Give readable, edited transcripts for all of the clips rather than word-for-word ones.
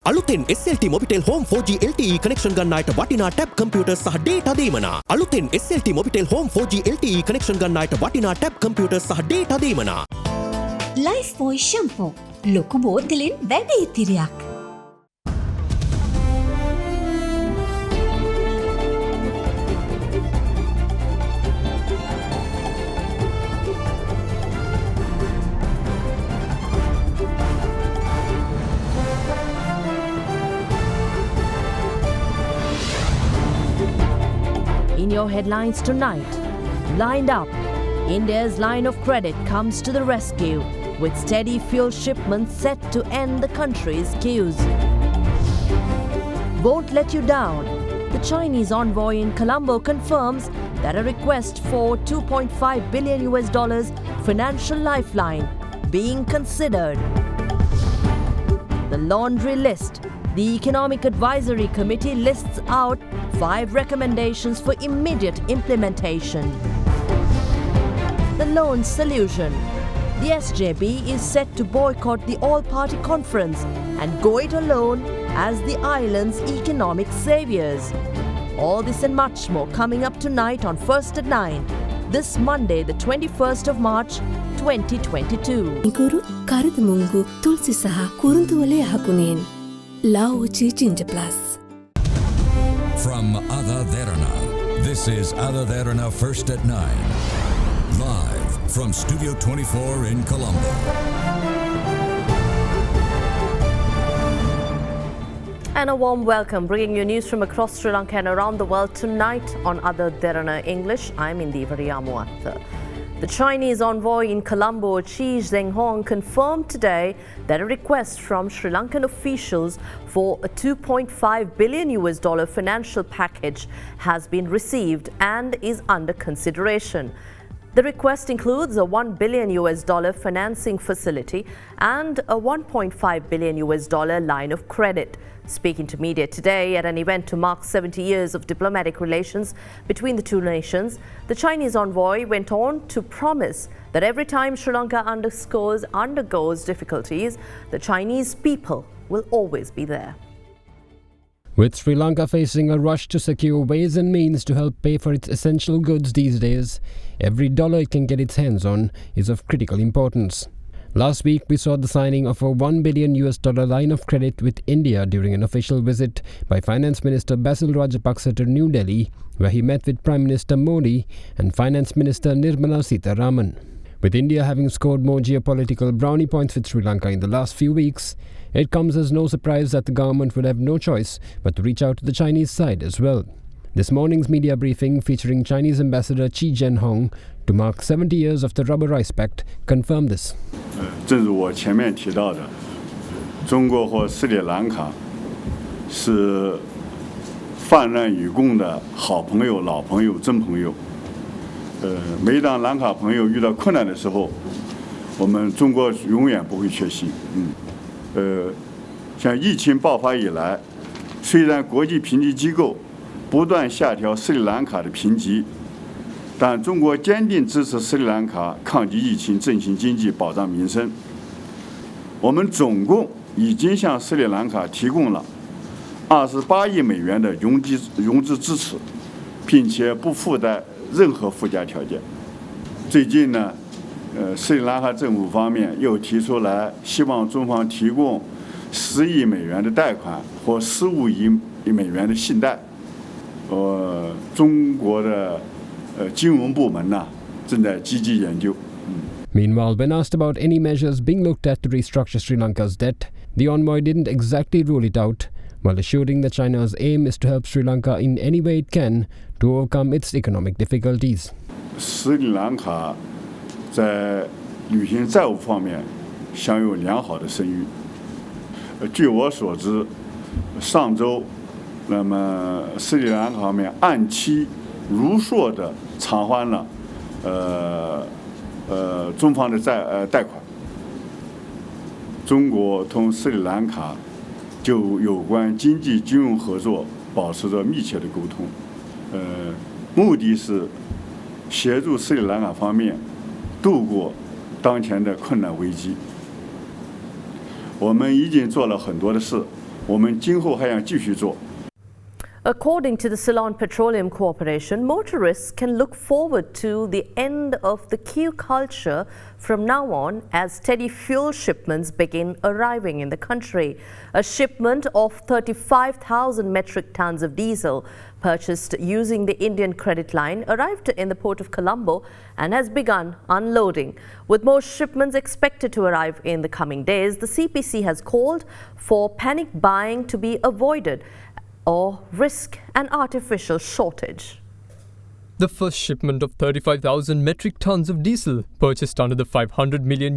අලුතෙන් SLT Mobitel Home 4G LTE connection ගන්නායට වටිනා tab computer සහ data දීමනා. අලුතෙන් SLT Mobitel Home 4G LTE connection ගන්නායට වටිනා tab computer සහ data දීමනා. Lifebuoy shampoo ලොකු බෝතලෙන් වැඩි ඉතිරියක්. In your headlines tonight, lined up, India's line of credit comes to the rescue with steady fuel shipments set to end the country's queues. Won't let you down. The Chinese envoy in Colombo confirms that a request for $2.5 billion financial lifeline being considered. The laundry list. The Economic Advisory Committee lists out 5 recommendations for immediate implementation. The loan solution. The SJB is set to boycott the all-party conference and go it alone as the island's economic saviors. All this and much more coming up tonight on First at 9, this Monday, the 21st of March, 2022. Inguru Karadumungu Tulsi Saha Kuruntuwale Hakunen. Lauchi Ginger Plus. From AdaDerana, this is AdaDerana First at 9. Live from Studio 24 in Colombo. And a warm welcome, bringing you news from across Sri Lanka and around the world tonight on AdaDerana English. I'm Indiva Riyamuatha. The Chinese envoy in Colombo, Chi Zhenghong, confirmed today that a request from Sri Lankan officials for a $2.5 billion financial package has been received and is under consideration. The request includes a $1 billion financing facility and a $1.5 billion line of credit. Speaking to media today at an event to mark 70 years of diplomatic relations between the two nations, the Chinese envoy went on to promise that every time Sri Lanka undergoes difficulties, the Chinese people will always be there. With Sri Lanka facing a rush to secure ways and means to help pay for its essential goods these days, every dollar it can get its hands on is of critical importance. Last week, we saw the signing of a $1 billion line of credit with India during an official visit by Finance Minister Basil Rajapaksa to New Delhi, where he met with Prime Minister Modi and Finance Minister Nirmala Sitharaman. With India having scored more geopolitical brownie points with Sri Lanka in the last few weeks, it comes as no surprise that the government would have no choice but to reach out to the Chinese side as well. This morning's media briefing featuring Chinese Ambassador Chi Zhenghong to mark 70 years of the Rubber Rice Pact confirmed this. 正如我前面提到的，中国和斯里兰卡是泛滥与共的好朋友、老朋友、真朋友。每当兰卡朋友遇到困难的时候，我们中国永远不会缺席。像疫情爆发以来，虽然国际评级机构不断下调斯里兰卡的评级，但中国坚定支持斯里兰卡抗击疫情、振兴经济、保障民生。我们总共已经向斯里兰卡提供了28亿美元的融资支持，并且不附带任何附加条件。最近呢，斯里兰卡政府方面又提出来，希望中方提供10亿美元的贷款或15亿美元的信贷。中国的金融部门呢正在积极研究。Meanwhile, when asked about any measures being looked at to restructure Sri Lanka's debt, the envoy didn't exactly rule it out, while assuring that China's aim is to help Sri Lanka in any way it can to overcome its economic difficulties. 斯里兰卡在履行债务方面享有良好的声誉。据我所知，上周，那么斯里兰卡方面按期如数的偿还了中方的贷款。中国同斯里兰卡就有关经济金融合作保持着密切的沟通，目的是协助斯里兰卡方面度过当前的困难危机。我们已经做了很多的事，我们今后还要继续做。 According to the Ceylon Petroleum Corporation, motorists can look forward to the end of the queue culture from now on as steady fuel shipments begin arriving in the country. A shipment of 35,000 metric tons of diesel purchased using the Indian credit line arrived in the port of Colombo and has begun unloading. With more shipments expected to arrive in the coming days, the CPC has called for panic buying to be avoided or risk an artificial shortage. The first shipment of 35,000 metric tons of diesel purchased under the $500 million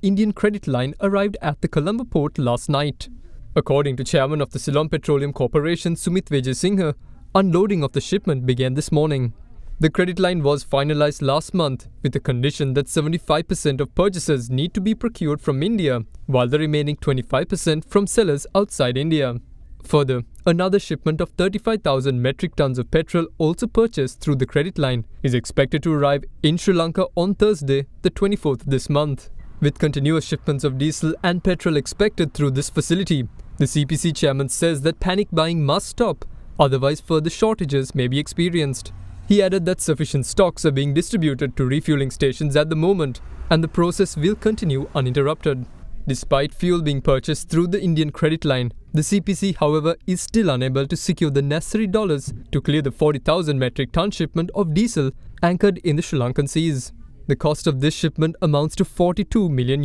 Indian credit line arrived at the Colombo port last night. According to Chairman of the Ceylon Petroleum Corporation Sumit Vijayasinghe, unloading of the shipment began this morning. The credit line was finalized last month with the condition that 75% of purchases need to be procured from India, while the remaining 25% from sellers outside India. Further, another shipment of 35,000 metric tons of petrol also purchased through the credit line is expected to arrive in Sri Lanka on Thursday, the 24th this month. With continuous shipments of diesel and petrol expected through this facility, the CPC chairman says that panic buying must stop, otherwise further shortages may be experienced. He added that sufficient stocks are being distributed to refueling stations at the moment, and the process will continue uninterrupted. Despite fuel being purchased through the Indian credit line, the CPC, however, is still unable to secure the necessary dollars to clear the 40,000 metric ton shipment of diesel anchored in the Sri Lankan seas. The cost of this shipment amounts to $42 million.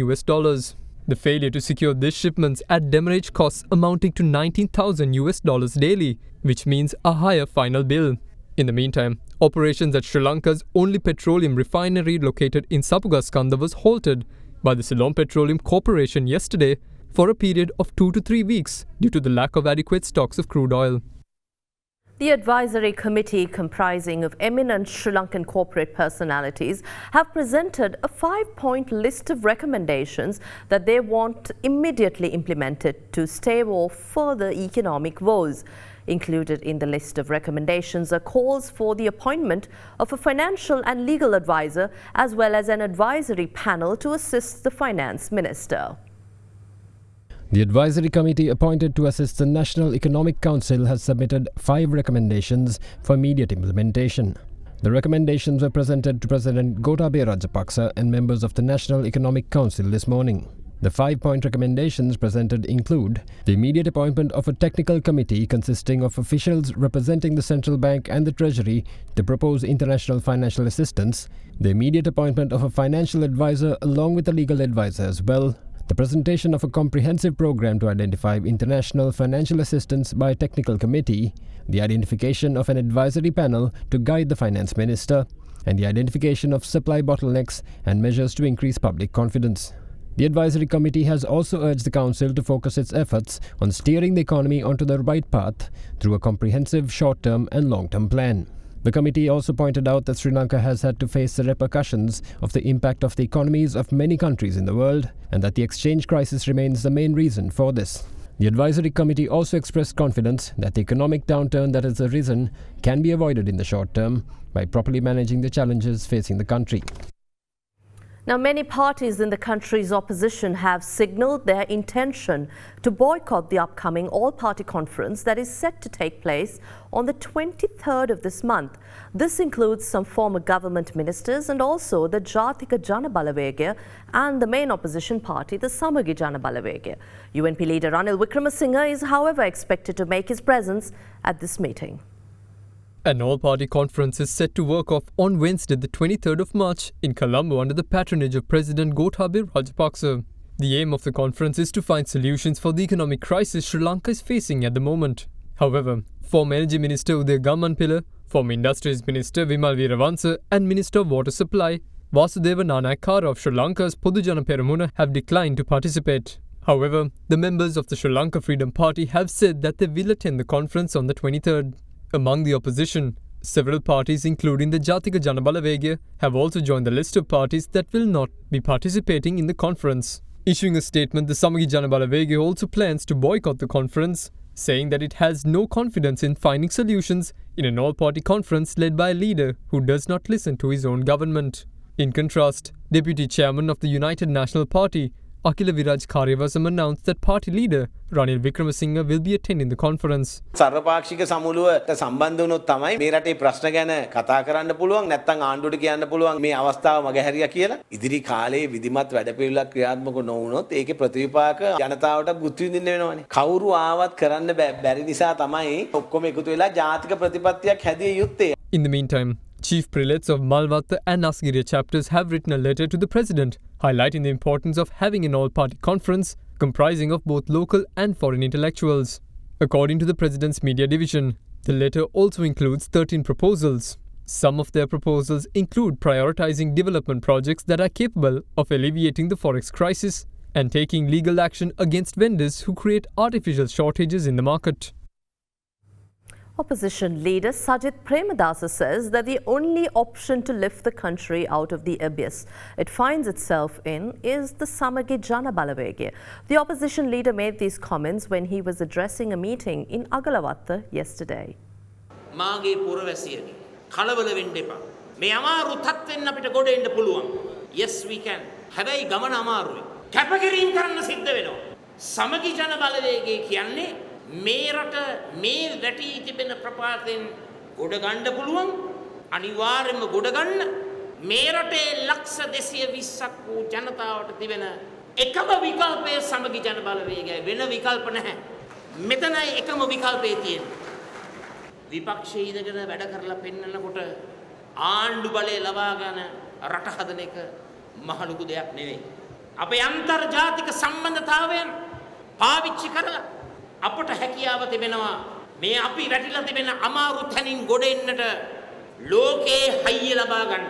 The failure to secure these shipments at demurrage costs amounting to $19,000 daily, which means a higher final bill. In the meantime, operations at Sri Lanka's only petroleum refinery located in Sapugaskanda was halted by the Ceylon Petroleum Corporation yesterday for a period of 2 to 3 weeks due to the lack of adequate stocks of crude oil. The advisory committee, comprising of eminent Sri Lankan corporate personalities, have presented a 5-point list of recommendations that they want immediately implemented to stave off further economic woes. Included in the list of recommendations are calls for the appointment of a financial and legal advisor as well as an advisory panel to assist the finance minister. The advisory committee appointed to assist the National Economic Council has submitted 5 recommendations for immediate implementation. The recommendations were presented to President Gotabaya Rajapaksa and members of the National Economic Council this morning. The 5-point recommendations presented include the immediate appointment of a technical committee consisting of officials representing the central bank and the treasury to propose international financial assistance, the immediate appointment of a financial advisor along with a legal advisor as well, the presentation of a comprehensive program to identify international financial assistance by a technical committee, the identification of an advisory panel to guide the finance minister, and the identification of supply bottlenecks and measures to increase public confidence. The advisory committee has also urged the council to focus its efforts on steering the economy onto the right path through a comprehensive short-term and long-term plan. The committee also pointed out that Sri Lanka has had to face the repercussions of the impact of the economies of many countries in the world and that the exchange crisis remains the main reason for this. The advisory committee also expressed confidence that the economic downturn that has arisen can be avoided in the short term by properly managing the challenges facing the country. Now, many parties in the country's opposition have signalled their intention to boycott the upcoming all-party conference that is set to take place on the 23rd of this month. This includes some former government ministers and also the Jathika Jana Balawegaya and the main opposition party, the Samagi Jana Balawegaya. UNP leader Ranil Wickremesinghe is, however, expected to make his presence at this meeting. An all-party conference is set to work off on Wednesday, the 23rd of March in Colombo under the patronage of President Gotabaya Rajapaksa. The aim of the conference is to find solutions for the economic crisis Sri Lanka is facing at the moment. However, former Energy Minister Udaya Gammanpilla, former Industries Minister Vimal Weerawansa and Minister of Water Supply Vasudeva Nanayakkara of Sri Lanka's Podujana Peramuna have declined to participate. However, the members of the Sri Lanka Freedom Party have said that they will attend the conference on the 23rd. Among the opposition, several parties including the Jathika Jana Balawegaya have also joined the list of parties that will not be participating in the conference. Issuing a statement, the Samagi Jana Balawegaya also plans to boycott the conference, saying that it has no confidence in finding solutions in an all-party conference led by a leader who does not listen to his own government. In contrast, Deputy Chairman of the United National Party, Akila Viraj Karyavasam announced that party leader Ranil Wickremesinghe will be attending the conference. සර්වපාක්ෂික සමුළුවට සම්බන්ධ වුණොත් තමයි මේ රටේ ප්‍රශ්න ගැන කතා කරන්න පුළුවන් නැත්නම් ආණ්ඩුවට කියන්න පුළුවන් මේ අවස්ථාව මගහැරියා කියලා. ඉදිරි කාලේ විධිමත් වැඩපිළිවෙලක් ක්‍රියාත්මක නොවුනොත් ඒකේ ප්‍රතිවිපාක ජනතාවට බුද්ධ විඳින්න වෙනවනේ. කවුරු ආවත් කරන්න බැරි නිසා තමයි ඔක්කොම එකතු වෙලා ජාතික ප්‍රතිපත්තියක් හැදිය යුත්තේ. In the meantime, chief prelates of Malvatta and Nasgiriya chapters have written a letter to the president, highlighting the importance of having an all-party conference comprising of both local and foreign intellectuals. According to the president's media division, the letter also includes 13 proposals. Some of their proposals include prioritizing development projects that are capable of alleviating the forex crisis and taking legal action against vendors who create artificial shortages in the market. Opposition leader Sajith Premadasa says that the only option to lift the country out of the abyss it finds itself in is the Samagi Jana Balavege. The opposition leader made these comments when he was addressing a meeting in Agalavatta yesterday. මාගේ පුරවැසියනි කලබල වෙන්න එපා. මේ අමාරු තත්ත්වෙන් අපිට ගොඩ එන්න පුළුවන්. Yes we can. හැබැයි ගමන අමාරුයි. කැපකිරීම කරන්න සිද්ධ වෙනවා. සමගි ජන බලවේගය කියන්නේ මේ රට මේ වැටි තිබෙන ප්‍රපාතෙන් ගොඩ ගන්න පුළුවන්. අනිවාර්යයෙන්ම ගොඩ ගන්න. මේ රටේ ලක්ෂ 220ක් වූ ජනතාවට තිබෙන එකම විකල්පය සමගි ජන බලවේගයයි. වෙන විකල්ප නැහැ. මෙතනයි එකම විකල්පය තියෙන්නේ. විපක්ෂයේ ඉඳගෙන වැඩ කරලා පෙන්නනකොට ආණ්ඩු බලය ලබාගෙන රට හදන එක මහ ලොකු දෙයක් නෙවෙයි. අපේ අන්තර්ජාතික සම්බන්ධතාවයන් පාවිච්චි කරලා අපට හැකියාව තිබෙනවා මේ අපි වැටිලා තිබෙන අමාරු තැනින් ගොඩ එන්නට ලෝකේ හයිය ලබා ගන්න.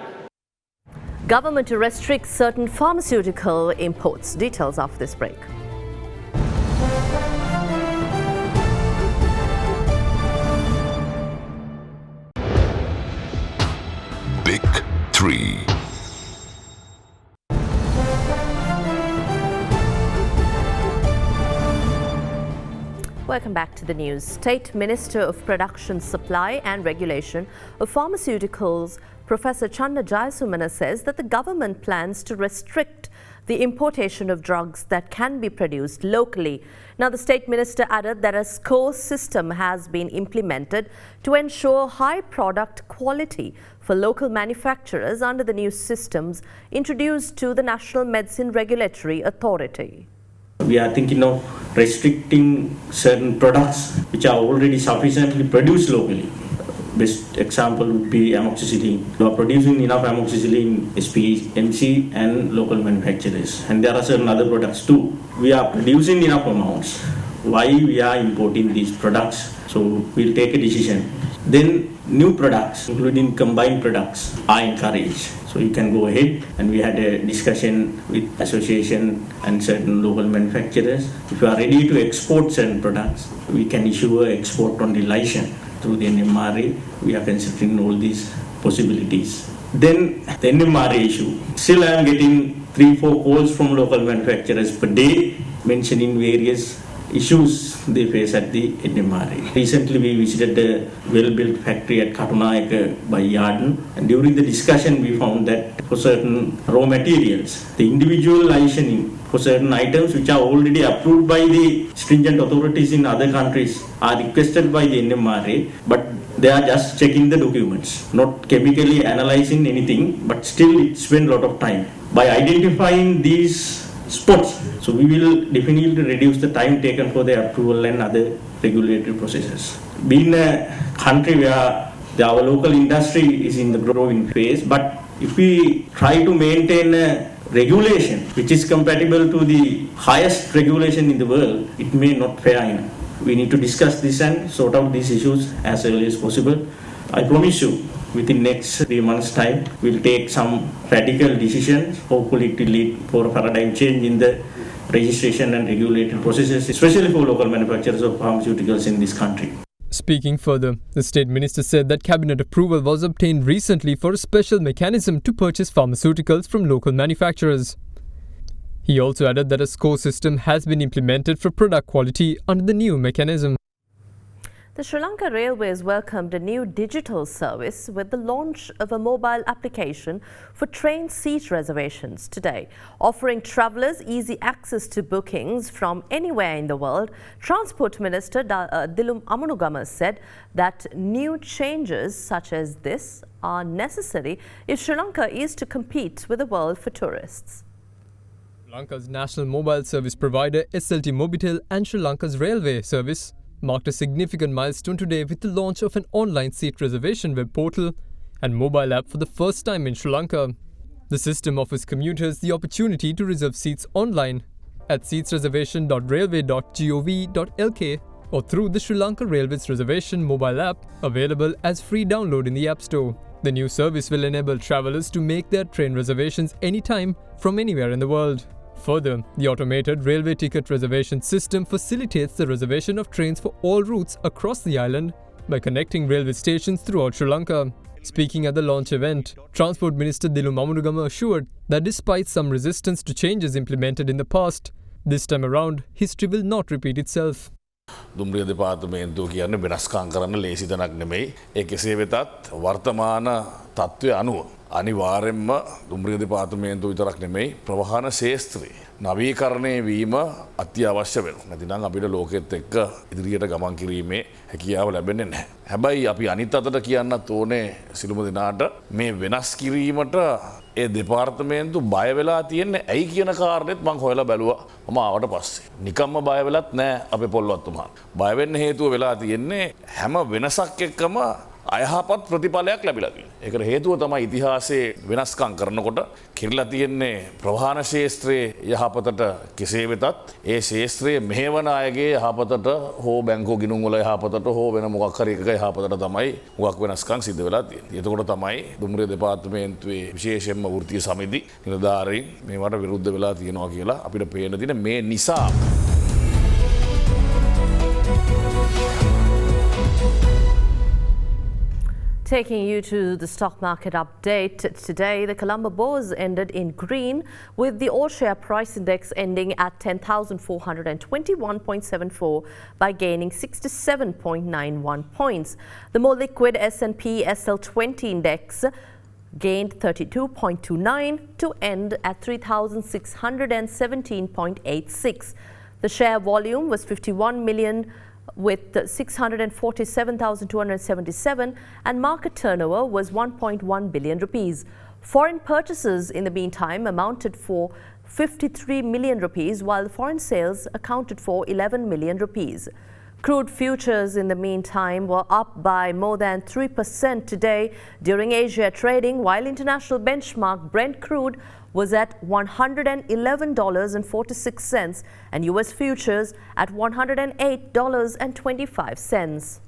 Government to restrict certain pharmaceutical imports. Details after this break. Big 3. Welcome back to the news. State Minister of Production, Supply and Regulation of Pharmaceuticals, Professor Channa Jayasumana says that the government plans to restrict the importation of drugs that can be produced locally. Now, the State Minister added that a score system has been implemented to ensure high product quality for local manufacturers under the new systems introduced to the National Medicine Regulatory Authority. We are thinking of restricting certain products which are already sufficiently produced locally. Best example would be amoxicillin. We are producing enough amoxicillin, SPMC and local manufacturers. And there are certain other products too. We are producing enough amounts. Why we are importing these products? So we'll take a decision. Then new products, including combined products, are encouraged. So you can go ahead, and we had a discussion with association and certain local manufacturers. If you are ready to export certain products, we can issue an export-only license through the NMRA. We are considering all these possibilities. Then the NMRA issue. Still I am getting 3-4 calls from local manufacturers per day mentioning various issues they face at the NMRA. Recently we visited a well-built factory at Katunayaka by Yarden, and during the discussion we found that for certain raw materials, the individual licensing for certain items which are already approved by the stringent authorities in other countries are requested by the NMRA, but they are just checking the documents, not chemically analyzing anything, but still it spends a lot of time. By identifying these spots, so we will definitely reduce the time taken for the approval and other regulatory processes. Being a country where our local industry is in the growing phase, but if we try to maintain a regulation which is compatible to the highest regulation in the world, it may not fare enough. We need to discuss this and sort out these issues as early as possible. I promise you, within next 3 months' time, we'll take some radical decisions. Hopefully it will lead for a paradigm change in the registration and regulatory processes, especially for local manufacturers of pharmaceuticals in this country. Speaking further, the State Minister said that Cabinet approval was obtained recently for a special mechanism to purchase pharmaceuticals from local manufacturers. He also added that a score system has been implemented for product quality under the new mechanism. The Sri Lanka Railways welcomed a new digital service with the launch of a mobile application for train seat reservations today. Offering travellers easy access to bookings from anywhere in the world, Transport Minister Dilum Amunugama said that new changes such as this are necessary if Sri Lanka is to compete with the world for tourists. Sri Lanka's national mobile service provider SLT Mobitel and Sri Lanka's railway service marked a significant milestone today with the launch of an online seat reservation web portal and mobile app for the first time in Sri Lanka. The system offers commuters the opportunity to reserve seats online at seatsreservation.railway.gov.lk or through the Sri Lanka Railways Reservation mobile app, available as free download in the App Store. The new service will enable travellers to make their train reservations anytime from anywhere in the world. Further, the automated railway ticket reservation system facilitates the reservation of trains for all routes across the island by connecting railway stations throughout Sri Lanka. Speaking at the launch event, Transport Minister Dilum Amunugama assured that despite some resistance to changes implemented in the past, this time around, history will not repeat itself. දුම්රිය දෙපාර්තමේන්තුව කියන්නේ වෙනස්කම් කරන්න ලේසි තැනක් නෙමෙයි. ඒ කෙසේ වෙතත් වර්තමාන තත්ත්වය අනුව අනිවාර්යෙන්ම දුම්රිය දෙපාර්තමේන්තුව විතරක් නෙමෙයි ප්‍රවාහන ශාස්ත්‍රයේ නවීකරණය වීම අත්‍යවශ්‍ය වෙනවා. නැතිනම් අපිට ලෝකෙත් එක්ක ඉදිරියට ගමන් කිරීමේ හැකියාව ලැබෙන්නේ නැහැ. හැබැයි අපි අනිත් අතට කියන්නත් ඕනේ සිළුම දිනාට මේ වෙනස් කිරීමට ඒ දෙපාර්තමේන්තු බය වෙලා තියෙන්නේ ඇයි කියන කාරණෙත් මම හොයලා බැලුවා මම ආවට පස්සේ. නිකම්ම බය වෙලත් නැහැ අපේ පොල්වත්තුමා. බය වෙන්න හේතුව වෙලා තියෙන්නේ හැම වෙනසක් එක්කම අයහපත් ප්‍රතිඵලයක් ලැබිලා තියෙනවා. ඒකට හේතුව තමයි ඉතිහාසයේ වෙනස්කම් කරනකොට කිරලා තියෙන්නේ ප්‍රවාහන ශාස්ත්‍රයේ යහපතට කෙසේ වෙතත් ඒ ශාස්ත්‍රයේ මෙහෙවන අයගේ යහපතට හෝ බැංකුව ගිණුම් වල යහපතට හෝ වෙන මොකක් හරි එකක යහපතට තමයි මොකක් වෙනස්කම් සිද්ධ වෙලා තියෙන්නේ. එතකොට තමයි දුම්රිය දෙපාර්තමේන්තුවේ විශේෂයෙන්ම වෘත්තීය සමිති නිලධාරීන් මේවට විරුද්ධ වෙලා තියෙනවා කියලා අපිට පේන දින මේ නිසා. Taking you to the stock market update today, the Colombo Bourse ended in green with the all-share price index ending at 10,421.74 by gaining 67.91 points. The more liquid S&P SL20 index gained 32.29 to end at 3,617.86. The share volume was 51 million with 647,277 and market turnover was 1.1 billion rupees. Foreign purchases in the meantime amounted for 53 million rupees while foreign sales accounted for 11 million rupees. Crude futures in the meantime were up by more than 3% today during Asia trading, while international benchmark Brent crude was at $111.46 and US futures at $108.25.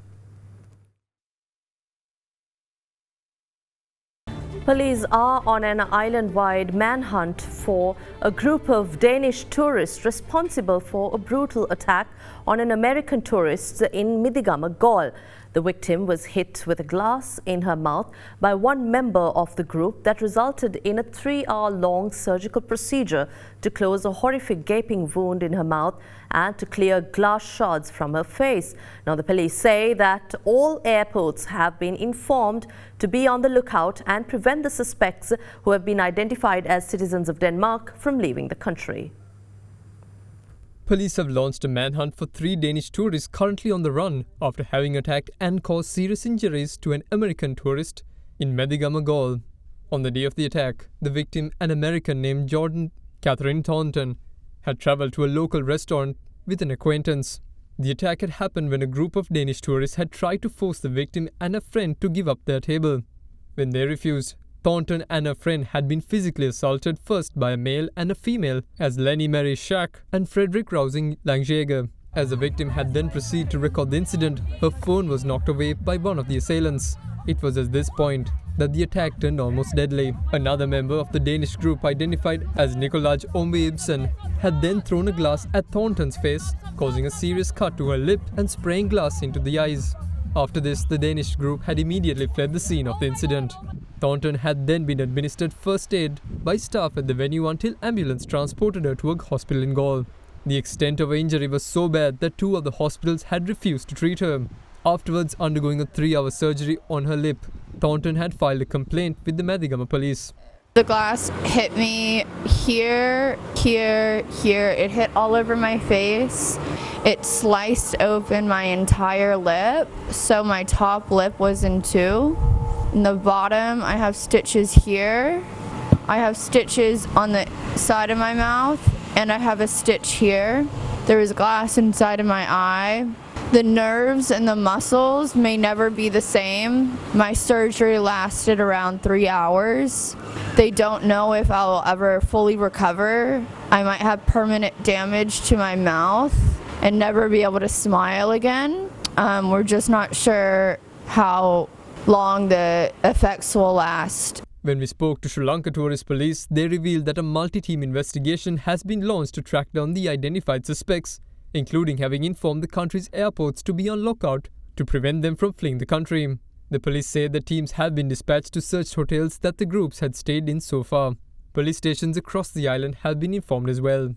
Police are on an island-wide manhunt for a group of Danish tourists responsible for a brutal attack on an American tourist in Midigama, Gaul. The victim was hit with a glass in her mouth by one member of the group that resulted in a 3-hour-long surgical procedure to close a horrific gaping wound in her mouth and to clear glass shards from her face. Now, the police say that all airports have been informed to be on the lookout and prevent the suspects who have been identified as citizens of Denmark from leaving the country. Police have launched a manhunt for 3 Danish tourists currently on the run after having attacked and caused serious injuries to an American tourist in Medigama, Gaul. On the day of the attack, the victim, an American named Jordan Catherine Thornton, had travelled to a local restaurant with an acquaintance. The attack had happened when a group of Danish tourists had tried to force the victim and a friend to give up their table. When they refused, Thornton and her friend had been physically assaulted first by a male and a female as Lenny Mary Schack and Frederick Rousing Langjager. As the victim had then proceeded to record the incident, her phone was knocked away by one of the assailants. It was at this point that the attack turned almost deadly. Another member of the Danish group, identified as Nicolaj Ombe Ibsen, had then thrown a glass at Thornton's face, causing a serious cut to her lip and spraying glass into the eyes. After this, the Danish group had immediately fled the scene of the incident. Thornton had then been administered first aid by staff at the venue until ambulance transported her to a hospital in Gaul. The extent of her injury was so bad that 2 of the hospitals had refused to treat her. afterwards undergoing a 3-hour surgery on her lip. Thornton had filed a complaint with the Madigama police. The glass hit me here, here, here. It hit all over my face. It sliced open my entire lip, so my top lip was in two. In the bottom, I have stitches here. I have stitches on the side of my mouth, and I have a stitch here. There is glass inside of my eye. The nerves and the muscles may never be the same. My surgery lasted around 3 hours. They don't know if I will ever fully recover. I might have permanent damage to my mouth and never be able to smile again. We're just not sure how long the effects will last. When we spoke to Sri Lanka Tourist Police, they revealed that a multi-team investigation has been launched to track down the identified suspects, including having informed the country's airports to be on lookout to prevent them from fleeing the country. The police say the teams have been dispatched to search hotels that the groups had stayed in so far. Police stations across the island have been informed as well.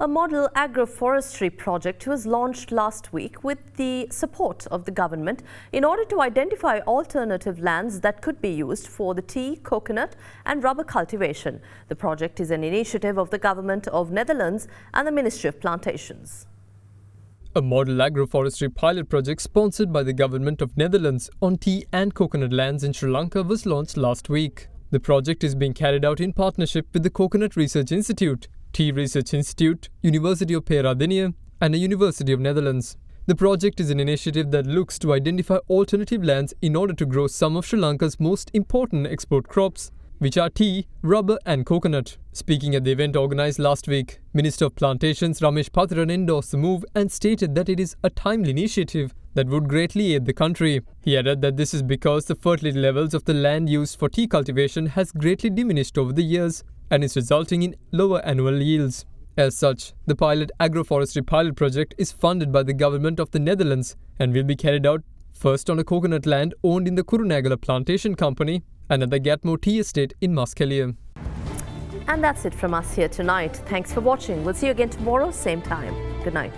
A model agroforestry project was launched last week with the support of the government in order to identify alternative lands that could be used for the tea, coconut and rubber cultivation. The project is an initiative of the government of Netherlands and the Ministry of Plantations. A model agroforestry pilot project sponsored by the government of Netherlands on tea and coconut lands in Sri Lanka was launched last week. The project is being carried out in partnership with the Coconut Research Institute, Tea Research Institute, University of Peradeniya and the University of Netherlands. The project is an initiative that looks to identify alternative lands in order to grow some of Sri Lanka's most important export crops, which are tea, rubber and coconut. Speaking at the event organised last week, Minister of Plantations Ramesh Patharan endorsed the move and stated that it is a timely initiative that would greatly aid the country. He added that this is because the fertility levels of the land used for tea cultivation has greatly diminished over the years and is resulting in lower annual yields. As such, the pilot agroforestry pilot project is funded by the government of the Netherlands and will be carried out first on a coconut land owned in the Kurunagala Plantation Company and at the Gatmo Tea Estate in Muskelia. And that's it from us here tonight. Thanks for watching. We'll see you again tomorrow, same time. Good night.